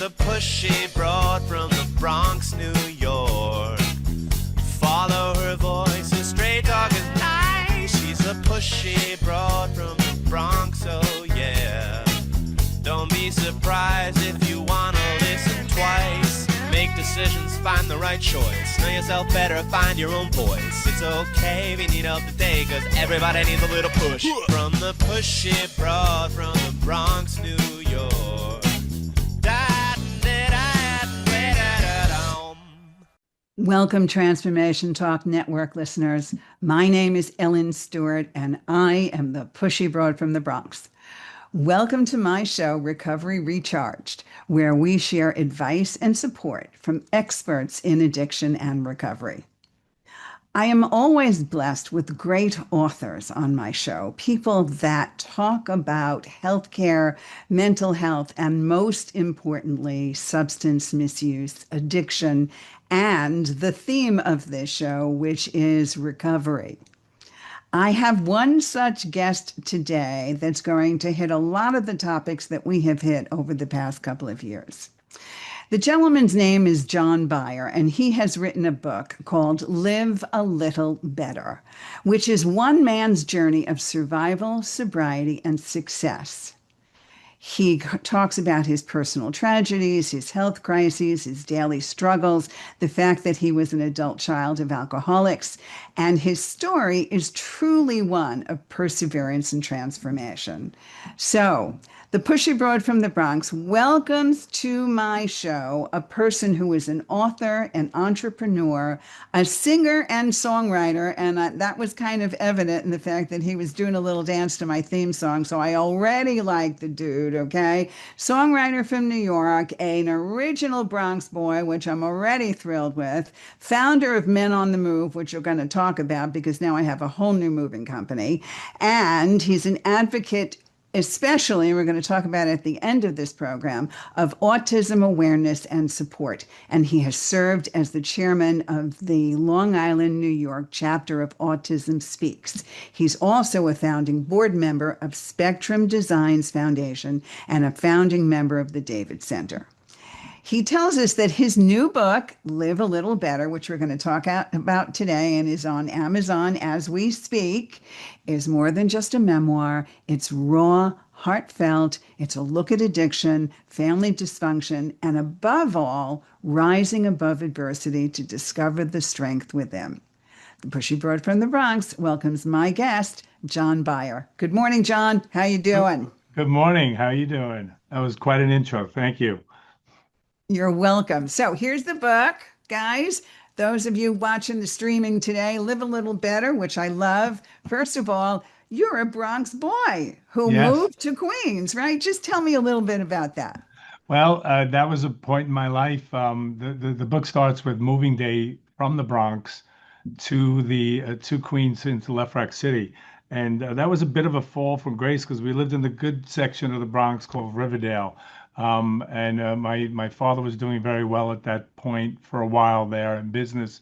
a pushy broad from the Bronx, New York. Follow her voice, a stray dog is nice. She's a pushy broad from the Bronx, oh yeah. Don't be surprised if you wanna listen twice. Make decisions, find the right choice. Know yourself better, find your own voice. It's okay if you need help today, cause everybody needs a little push. From the pushy broad from the Bronx, New York. Welcome, Transformation Talk Network listeners. My name is Ellen Stewart, and I am the pushy broad from the Bronx. Welcome to my show, Recovery Recharged, where we share advice and support from experts in addiction and recovery. I am always blessed with great authors on my show, people that talk about healthcare, mental health, and most importantly, substance misuse, addiction, and the theme of this show, which is recovery. I have one such guest today that's going to hit a lot of the topics that we have hit over the past couple of years. The gentleman's name is John Beyer, and he has written a book called Live a Little Better, which is one man's journey of survival, sobriety, and success. He talks about his personal tragedies, his health crises, his daily struggles, the fact that he was an adult child of alcoholics, and his story is truly one of perseverance and transformation. So, the pushy broad from the Bronx welcomes to my show a person who is an author, an entrepreneur, a singer and songwriter, and that was kind of evident in the fact that he was doing a little dance to my theme song, so I already like the dude, okay? Songwriter from New York, an original Bronx boy, which I'm already thrilled with, founder of Men on the Move, which you're going to talk about because now I have a whole new moving company, and he's an advocate especially, we're going to talk about at the end of this program, of autism awareness and support. And he has served as the chairman of the Long Island, New York chapter of Autism Speaks. He's also a founding board member of Spectrum Designs Foundation and a founding member of the David Center. He tells us that his new book, Live a Little Better, which we're going to talk about today and is on Amazon as we speak, is more than just a memoir. It's raw, heartfelt. It's a look at addiction, family dysfunction, and above all, rising above adversity to discover the strength within. The Pushy Broad from the Bronx welcomes my guest, John Beyer. Good morning, John. How you doing? Good morning. How you doing? That was quite an intro. Thank you. You're welcome. So here's the book, guys. Those of you watching the streaming today, Live a Little Better, which I love. First of all, you're a Bronx boy who moved to Queens, right? Just tell me a little bit about that. Well, that was a point in my life. The book starts with moving day from the Bronx to Queens into Lefrak City. And that was a bit of a fall from grace because we lived in the good section of the Bronx called Riverdale. My father was doing very well at that point for a while there in business,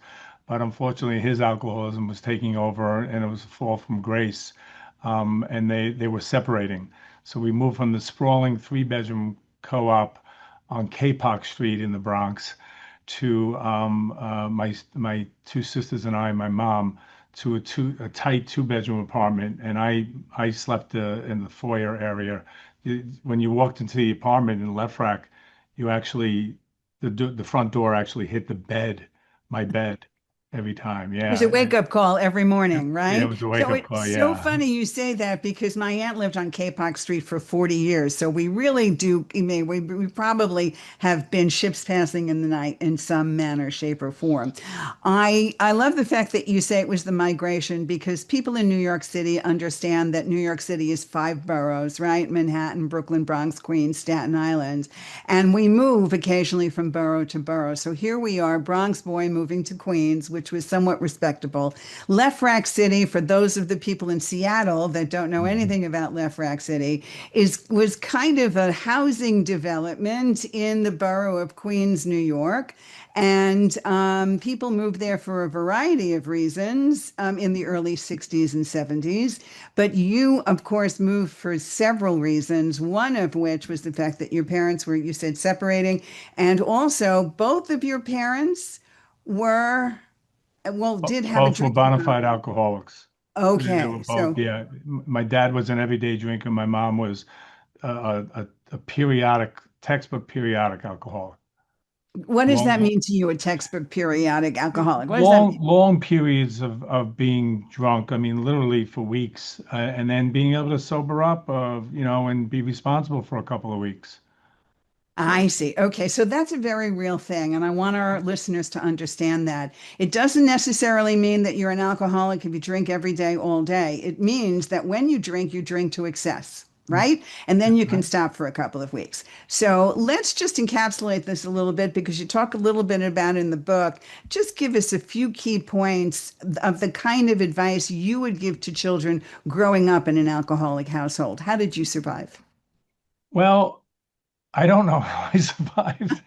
but unfortunately his alcoholism was taking over and it was a fall from grace. And they were separating. So we moved from the sprawling 3-bedroom co-op on Kapok Street in the Bronx to my two sisters and I, my mom, to a tight 2-bedroom apartment. And I slept in the foyer area. When you walked into the apartment in Lefrak, you actually, the front door actually hit my bed every time. Yeah. It was a wake-up call every morning, right? Yeah, it was a wake-up call, It's yeah. so funny you say that because my aunt lived on Kapok Street for 40 years. So we really do, I mean, we probably have been ships passing in the night in some manner, shape, or form. I love the fact that you say it was the migration because people in New York City understand that New York City is 5 boroughs, right? Manhattan, Brooklyn, Bronx, Queens, Staten Island. And we move occasionally from borough to borough. So here we are, Bronx boy moving to Queens, which which was somewhat respectable. Lefrak City, for those of the people in Seattle that don't know Mhm. anything about Lefrak City, was kind of a housing development in the borough of Queens, New York. And people moved there for a variety of reasons in the early 60s and 70s. But you, of course, moved for several reasons, one of which was the fact that your parents were, you said, separating. And also, both of your parents were, well, did have a Both were drinking bona fide problem. alcoholics. They were Okay. both, So, yeah. My dad was an everyday drinker. My mom was a periodic, textbook periodic alcoholic. what does that Long, mean to you, a textbook periodic alcoholic? What does that long, mean? long periods of being drunk. I mean, literally for weeks, and then being able to sober up, and be responsible for a couple of weeks. I see. Okay, so that's a very real thing, and I want our listeners to understand that. It doesn't necessarily mean that you're an alcoholic if you drink every day, all day. It means that when you drink to excess, right? And then you can Right. stop for a couple of weeks. So let's just encapsulate this a little bit because you talk a little bit about it in the book. Just give us a few key points of the kind of advice you would give to children growing up in an alcoholic household. How did you survive? Well, I don't know how I survived.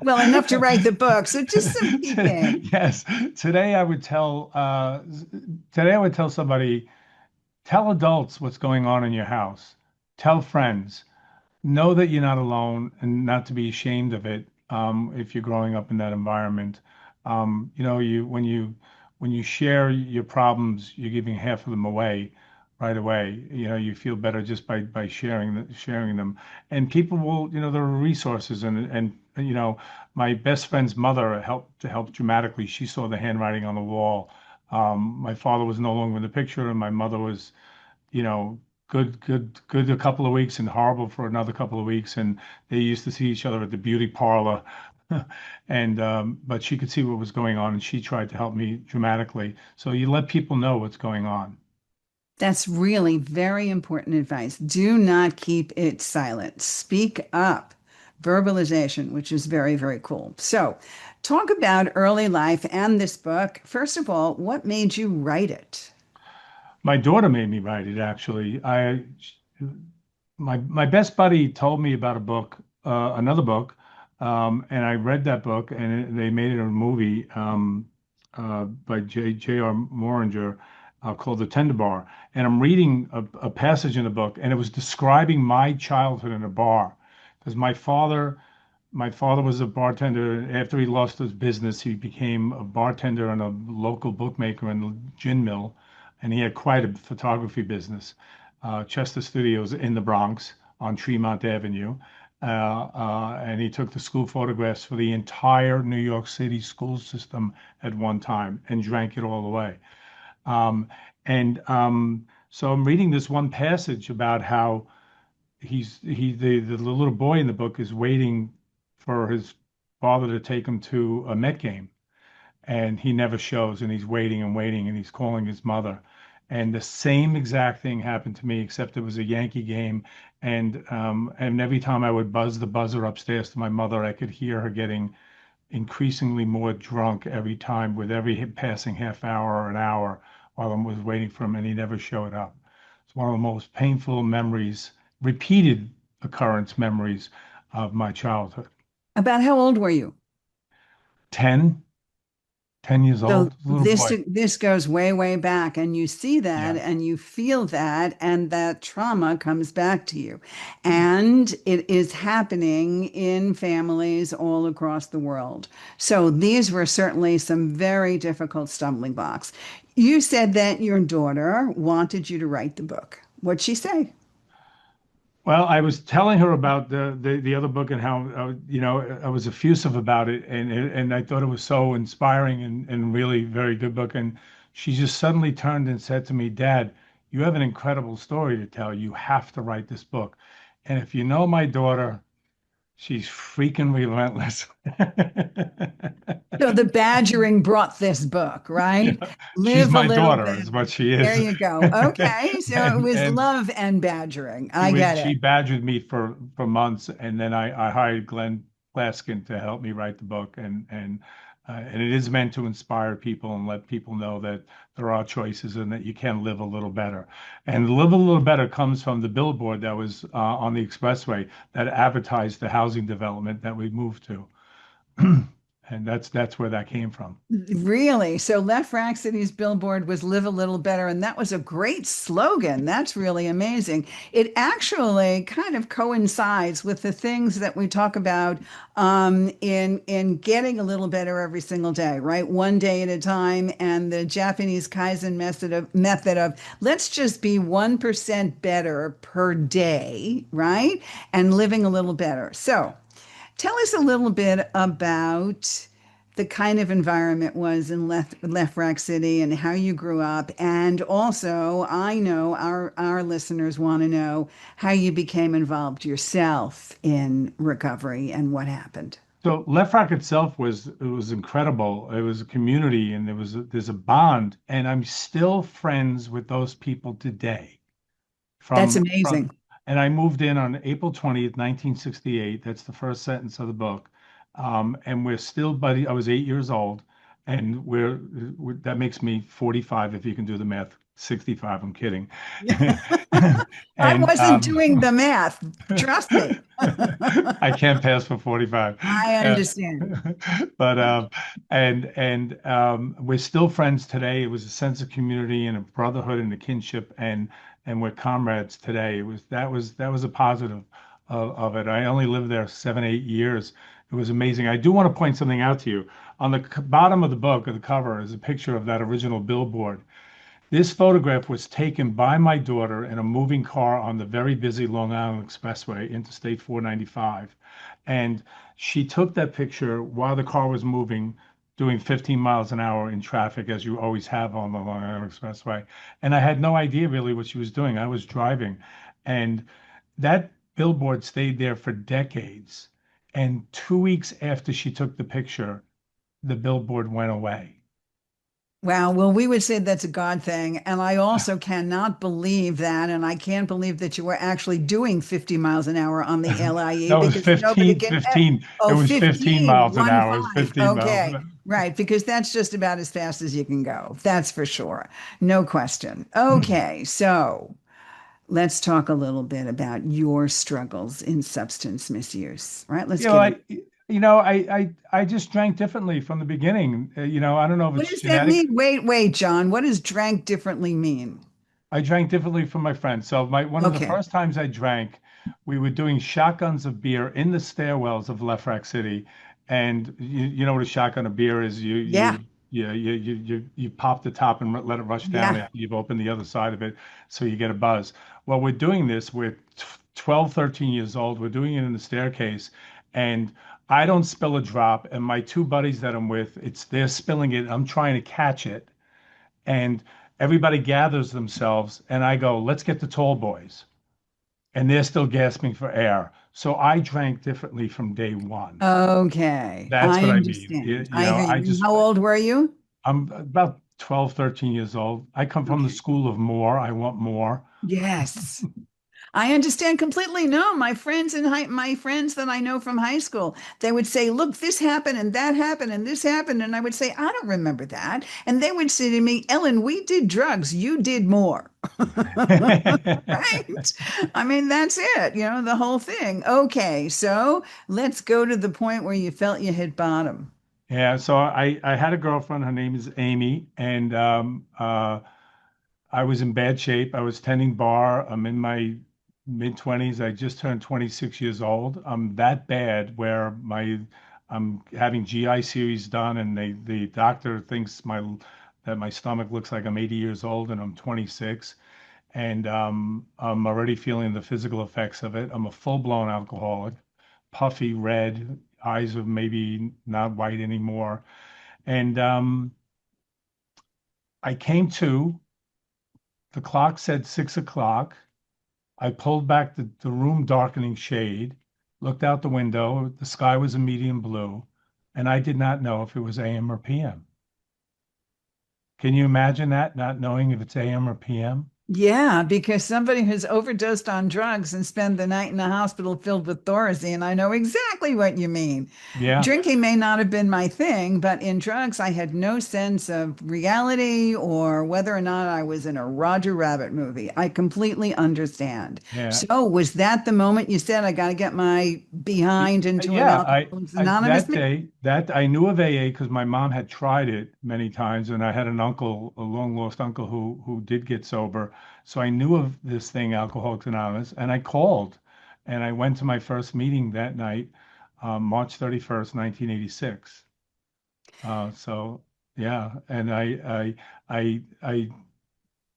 Well, enough to write the book. So just some key things. Yes, today I would today I would tell somebody, tell adults what's going on in your house. Tell friends. Know that you're not alone and not to be ashamed of it if you're growing up in that environment. When you share your problems, you're giving half of them away right away. You feel better just by sharing them. And people will, there are resources and my best friend's mother helped dramatically. She saw the handwriting on the wall. My father was no longer in the picture, and my mother was good a couple of weeks and horrible for another couple of weeks. And they used to see each other at the beauty parlor. And but she could see what was going on and she tried to help me dramatically. So you let people know what's going on. That's really very important advice. Do not keep it silent. Speak up. Verbalization, which is very, very cool. So, talk about early life and this book. First of all, what made you write it? My daughter made me write it actually. My best buddy told me about a book, another book, and I read that book, and they made it a movie by J.R. Moringer called The Tender Bar. And I'm reading a passage in the book, and it was describing my childhood in a bar, because my father was a bartender. After he lost his business, he became a bartender and a local bookmaker and gin mill, and he had quite a photography business. Chester Studios in the Bronx on Tremont Avenue. And he took the school photographs for the entire New York City school system at one time and drank it all away. Um, and so I'm reading this one passage about how the little boy in the book is waiting for his father to take him to a Met game, and he never shows, and he's waiting and waiting, and he's calling his mother. And the same exact thing happened to me, except it was a Yankee game. And every time I would buzz the buzzer upstairs to my mother, I could hear her getting increasingly more drunk every time with every passing half hour or an hour while I was waiting for him, and he never showed up. It's one of the most painful memories, repeated occurrence memories of my childhood. About how old were you? 10, 10 years So old, little this boy. this goes way, way back, and you see that Yeah. and you feel that, and that trauma comes back to you. And it is happening in families all across the world. So these were certainly some very difficult stumbling blocks. You said that your daughter wanted you to write the book. What'd she say? Well, I was telling her about the other book and how I was effusive about it, and I thought it was so inspiring and really very good book. And she just suddenly turned and said to me, "Dad, you have an incredible story to tell. You have to write this book." And if you know my daughter, she's freaking relentless. So the badgering brought this book, right? Yeah, she's Live a my little daughter, is better. what she There is. you go. Okay. So it And was and love and badgering. She I was get she it. badgered me for months, and then I hired Glenn Plaskin to help me write the book, and And it is meant to inspire people and let people know that there are choices and that you can live a little better. And live a little better comes from the billboard that was on the expressway that advertised the housing development that we moved to. And that's where that came from. Really? So Left City's billboard was live a little better, and that was a great slogan. That's really amazing. It actually kind of coincides with the things that we talk about in getting a little better every single day, right? One day at a time, and the Japanese Kaizen method of let's just be 1% better per day, right? And living a little better. So tell us a little bit about the kind of environment was in Left City and how you grew up. And also, I know our listeners want to know how you became involved yourself in recovery and what happened. So Left Rock itself was incredible. It was a community, and there's a bond, and I'm still friends with those people today. That's From amazing. and I moved in on April 20th, 1968. That's the first sentence of the book. And we're still buddy. I was 8 years old, and that makes me 45 if you can do the math. 65. I'm kidding. I And wasn't doing the math. Trust me. I can't pass for 45. I Uh, understand. but we're still friends today. It was a sense of community and a brotherhood and a kinship, and we're comrades today. That was a positive of it. I only lived there 7, 8 years. It was amazing. I do want to point something out to you. On the bottom of the book, of the cover, is a picture of that original billboard. This photograph was taken by my daughter in a moving car on the very busy Long Island Expressway, Interstate 495. And she took that picture while the car was moving, doing 15 miles an hour in traffic, as you always have on the Long Island Expressway. And I had no idea really what she was doing. I was driving. And that billboard stayed there for decades. And 2 weeks after she took the picture, the billboard went away. Wow. Well, we would say that's a God thing. And I also cannot believe that. And I can't believe that you were actually doing 50 miles an hour on the LIE No, it was because nobody 15, can. 15. It Oh, was 15 15, miles an one hour. It was five. 15 miles an Okay. hour. Right. Because that's just about as fast as you can go. That's for sure. No question. Okay. So let's talk a little bit about your struggles in substance misuse. Right. Let's You know, get I, it. I just drank differently from the beginning. I don't know if What it's does that genetic. mean? Wait, John. What does drank differently mean? I drank differently from my friends. So one of the Okay. first times I drank, we were doing shotguns of beer in the stairwells of Lefrak City, and you know what a shotgun of beer is. You Yeah. you yeah you pop the top and let it rush down Yeah. after you've opened the other side of it, so you get a buzz. Well, we're doing this. We're 12, 13 years old. We're doing it in the staircase, and I don't spill a drop, and my two buddies that I'm with, they're spilling it. I'm trying to catch it, and everybody gathers themselves, and I go, let's get the tall boys. And they're still gasping for air. So I drank differently from day one. Okay, That's I what I mean. understand. I hear I you. And just, how old were you? I'm about 12, 13 years old. I come from the Okay. school of more. I want more. Yes. I understand completely. No, my friends that I know from high school, they would say, "Look, this happened and that happened and this happened," and I would say, "I don't remember that." And they would say to me, "Ellen, we did drugs. You did more." Right? I mean, that's it, the whole thing. Okay, so let's go to the point where you felt you hit bottom. Yeah, so I had a girlfriend. Her name is Amy, and I was in bad shape. I was tending bar. I'm in my mid 20s. I just turned 26 years old. I'm that bad where I'm having GI series done, and the doctor thinks that my stomach looks like I'm 80 years old, and I'm 26, and I'm already feeling the physical effects of it. I'm a full-blown alcoholic, puffy, red, eyes are maybe not white anymore, and I came to. The clock said 6 o'clock. I pulled back the room darkening shade, looked out the window. The sky was a medium blue, and I did not know if it was AM or PM. Can you imagine that, not knowing if it's AM or PM? Yeah, because somebody who's overdosed on drugs and spent the night in a hospital filled with Thorazine, I know exactly what you mean. Yeah. Drinking may not have been my thing, but in drugs, I had no sense of reality or whether or not I was in a Roger Rabbit movie. I completely understand. Yeah. So, was that the moment you said, I got to get my behind into an Yeah, Alcoholics I Anonymous that meeting? day that I knew of AA because my mom had tried it many times, and I had an uncle, a long lost uncle, who did get sober. So I knew of this thing, Alcoholics Anonymous, and I called, and I went to my first meeting that night, March 31st, 1986. So yeah, and I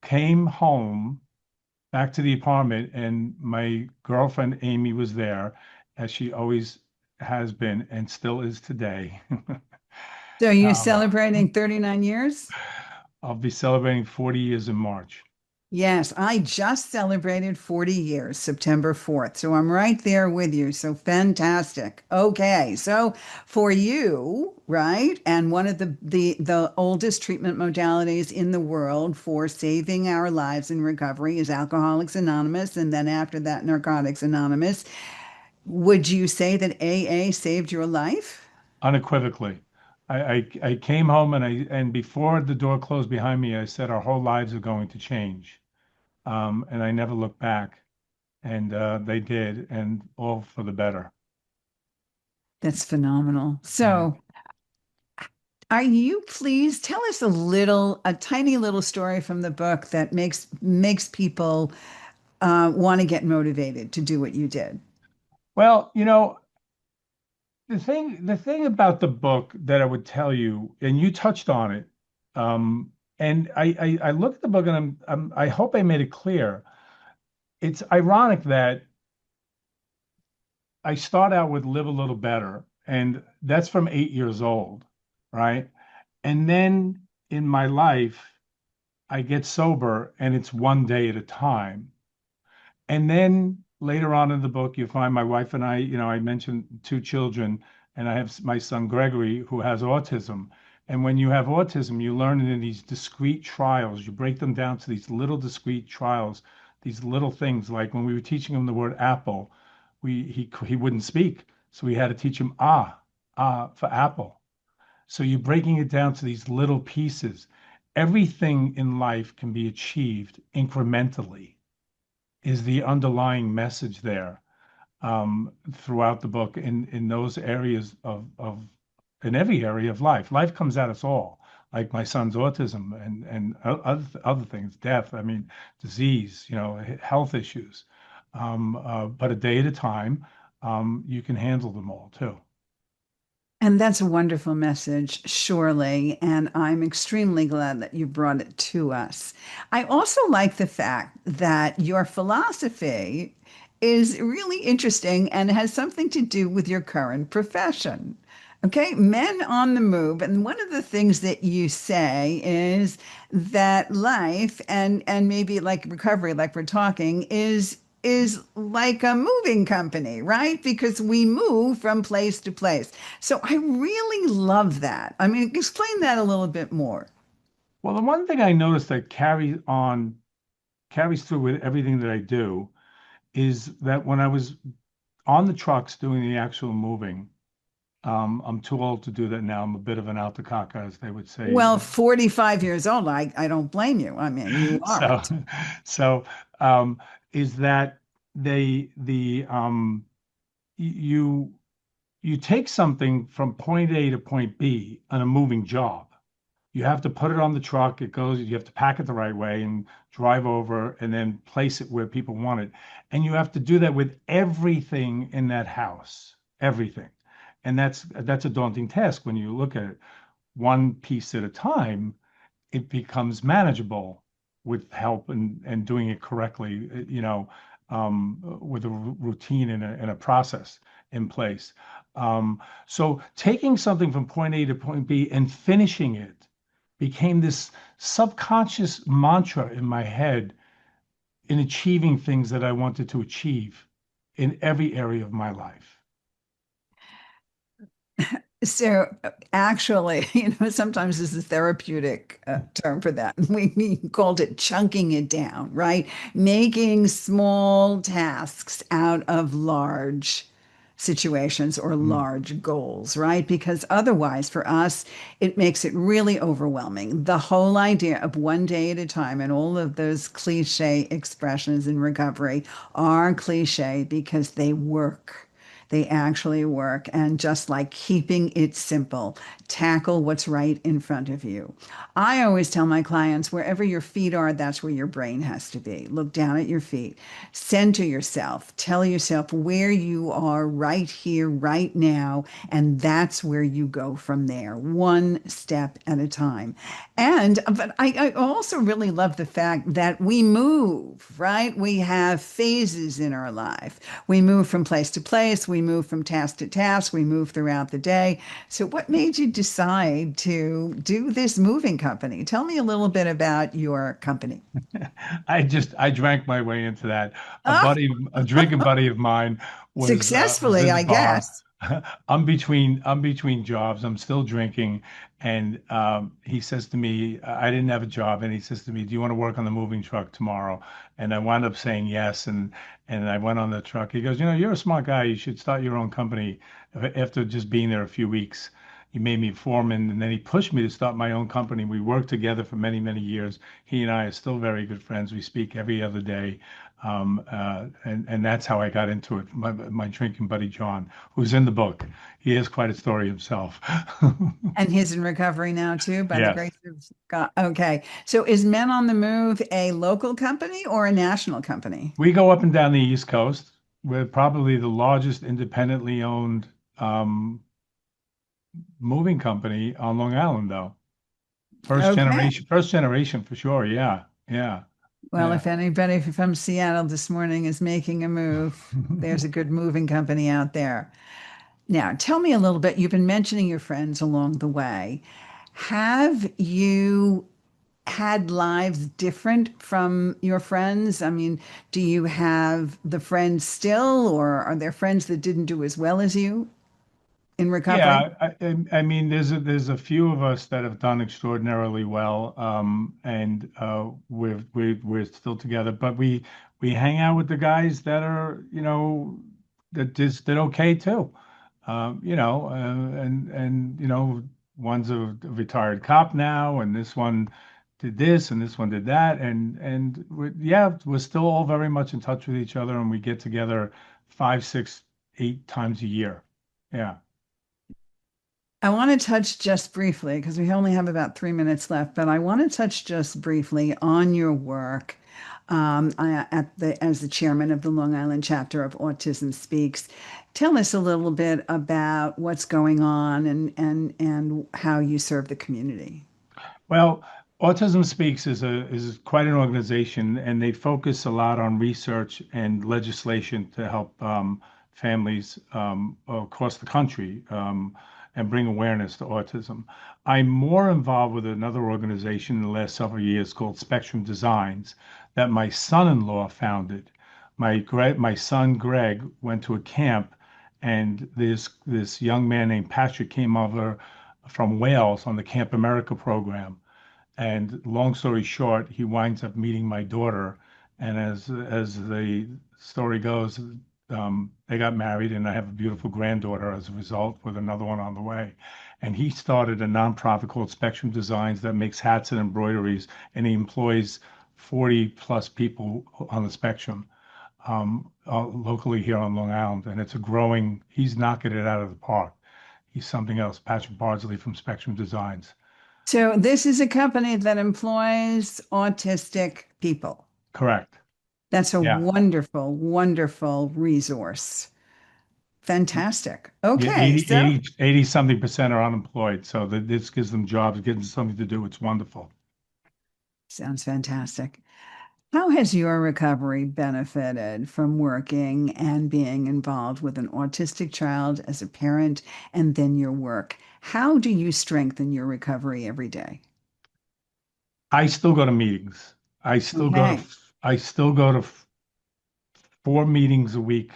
came home back to the apartment, and my girlfriend Amy was there, as she always has been and still is today. So, you Um, celebrating 39 years? I'll be celebrating 40 years in March. Yes, I just celebrated 40 years, September 4th. So I'm right there with you. So fantastic. Okay. So for you, right? And one of the oldest treatment modalities in the world for saving our lives in recovery is Alcoholics Anonymous, and then after that, Narcotics Anonymous. Would you say that AA saved your life? Unequivocally. I came home, and before the door closed behind me, I said our whole lives are going to change. And I never looked back. And they did, and all for the better. That's phenomenal. Yeah. So are you please tell us a tiny little story from the book that makes people want to get motivated to do what you did? Well, the thing about the book that I would tell you, and you touched on it, and I look at the book, and I hope I made it clear. It's ironic that I start out with live a little better, and that's from 8 years old, right? And then in my life, I get sober, and it's one day at a time. And then later on in the book, you find my wife and I mentioned two children, and I have my son Gregory who has autism. And when you have autism, you learn it in these discrete trials. You break them down to these little discrete trials, these little things. Like when we were teaching him the word apple, he wouldn't speak, so we had to teach him for apple. So you're breaking it down to these little pieces. Everything in life can be achieved incrementally is the underlying message there, throughout the book in those areas of in every area of life. Life comes at us all, like my son's autism and other things, death. I mean, disease, health issues. But a day at a time, you can handle them all too. And that's a wonderful message, surely. And I'm extremely glad that you brought it to us. I also like the fact that your philosophy is really interesting and has something to do with your current profession. Okay, men on the move. And one of the things that you say is that life and maybe like recovery, like we're talking, is like a moving company, right? Because we move from place to place. So I really love that. I mean, explain that a little bit more. Well, the one thing I noticed that carries through with everything that I do is that when I was on the trucks doing the actual moving, I'm too old to do that now. I'm a bit of an altacaca, as they would say. Well, 45 years old, I don't blame you. I mean, you are. So, so is that you you take something from point A to point B on a moving job. You have to put it on the truck. It goes, you have to pack it the right way and drive over and then place it where people want it. And you have to do that with everything in that house, everything. And that's a daunting task when you look at it one piece at a time. It becomes manageable with help and doing it correctly, with a routine and a process in place. So taking something from point A to point B and finishing it became this subconscious mantra in my head in achieving things that I wanted to achieve in every area of my life. So actually, sometimes this is a therapeutic term for that. We called it chunking it down, right? Making small tasks out of large situations or Mm. large goals, right? Because otherwise, for us, it makes it really overwhelming. The whole idea of one day at a time and all of those cliche expressions in recovery are cliche because they work. They actually work. And just like keeping it simple, tackle what's right in front of you. I always tell my clients wherever your feet are, that's where your brain has to be. Look down at your feet, center yourself, tell yourself where you are right here, right now. And that's where you go from there, one step at a time. But I also really love the fact that we move, right? We have phases in our life. We move from place to place, we move from task to task, we move throughout the day. So, what made you decide to do this moving company? Tell me a little bit about your company. I drank my way into that. Ah, A drinking buddy of mine was successfully, in the I bar. guess. I'm between jobs. I'm still drinking, and he says to me, I didn't have a job, and he says to me, "Do you want to work on the moving truck tomorrow?" And I wound up saying yes, and I went on the truck. He goes, "You're a smart guy. You should start your own company." After just being there a few weeks, he made me foreman, and then he pushed me to start my own company. We worked together for many, many years. He and I are still very good friends. We speak every other day. And that's how I got into it. My drinking buddy, John, who's in the book. He has quite a story himself. And he's in recovery now, too, by the Yes. grace of God. Okay. So, is Men on the Move a local company or a national company? We go up and down the East Coast. We're probably the largest independently owned moving company on Long Island, though. Okay. First generation for sure. Yeah. Yeah. Well, Yeah. if anybody from Seattle this morning is making a move, there's a good moving company out there. Now, tell me a little bit. You've been mentioning your friends along the way. Have you had lives different from your friends? I mean, do you have the friends still, or are there friends that didn't do as well as you in recovery? Yeah, I mean, there's a few of us that have done extraordinarily well, and we're still together. But we hang out with the guys that are, that just did okay too. And one's a retired cop now, and this one did this, and this one did that, and yeah, we're still all very much in touch with each other, and we get together 5, 6, 8 times a year. Yeah. I want to touch just briefly because we only have about 3 minutes left, but I want to touch just briefly on your work as the chairman of the Long Island chapter of Autism Speaks. Tell us a little bit about what's going on and how you serve the community. Well, Autism Speaks is quite an organization, and they focus a lot on research and legislation to help families across the country and bring awareness to autism. I'm more involved with another organization in the last several years called Spectrum Designs that my son-in-law founded. My son Greg went to a camp, and this young man named Patrick came over from Wales on the Camp America program. And long story short, he winds up meeting my daughter. And as the story goes, they got married, and I have a beautiful granddaughter as a result, with another one on the way. And he started a nonprofit called Spectrum Designs that makes hats and embroideries, and he employs 40 plus people on the spectrum locally here on Long Island. And he's knocking it out of the park. He's something else. Patrick Bardsley from Spectrum Designs. So this is a company that employs autistic people. Correct. That's a Yeah. wonderful, wonderful resource. Fantastic. Yeah, Okay, so 80 something percent are unemployed. So this gives them jobs, gives them something to do. It's wonderful. sounds fantastic. How has your recovery benefited from working and being involved with an autistic child as a parent and then your work? How do you strengthen your recovery every day? I still go to meetings. Okay. I still go to 4 meetings a week,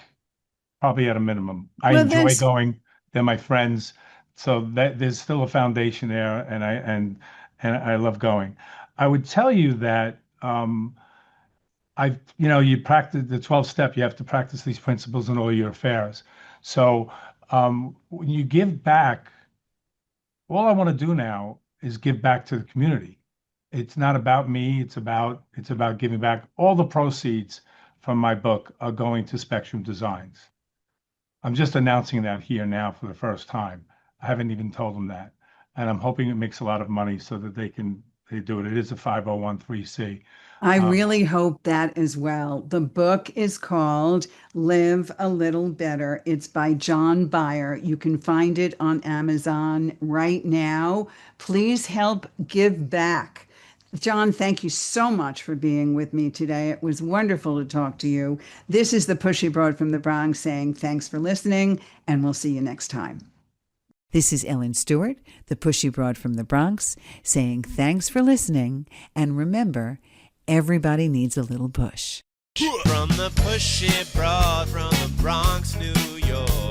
probably at a minimum. I Well, enjoy that's going. They're my friends. So that there's still a foundation there, and I love going. I would tell you that you practice the 12 step. You have to practice these principles in all your affairs. So when you give back, all I want to do now is give back to the community. It's not about me. It's about giving back. All the proceeds from my book are going to Spectrum Designs. I'm just announcing that here now for the first time. I haven't even told them that, and I'm hoping it makes a lot of money so that they do it. It is a 501(c). I really hope that as well. The book is called Live a Little Better. It's by John Beyer. You can find it on Amazon right now. Please help give back. John, thank you so much for being with me today. It was wonderful to talk to you. This is the Pushy Broad from the Bronx saying thanks for listening, and we'll see you next time. This is Ellen Stewart, the Pushy Broad from the Bronx, saying thanks for listening, and remember, everybody needs a little push. From the pushy broad from the Bronx, New York.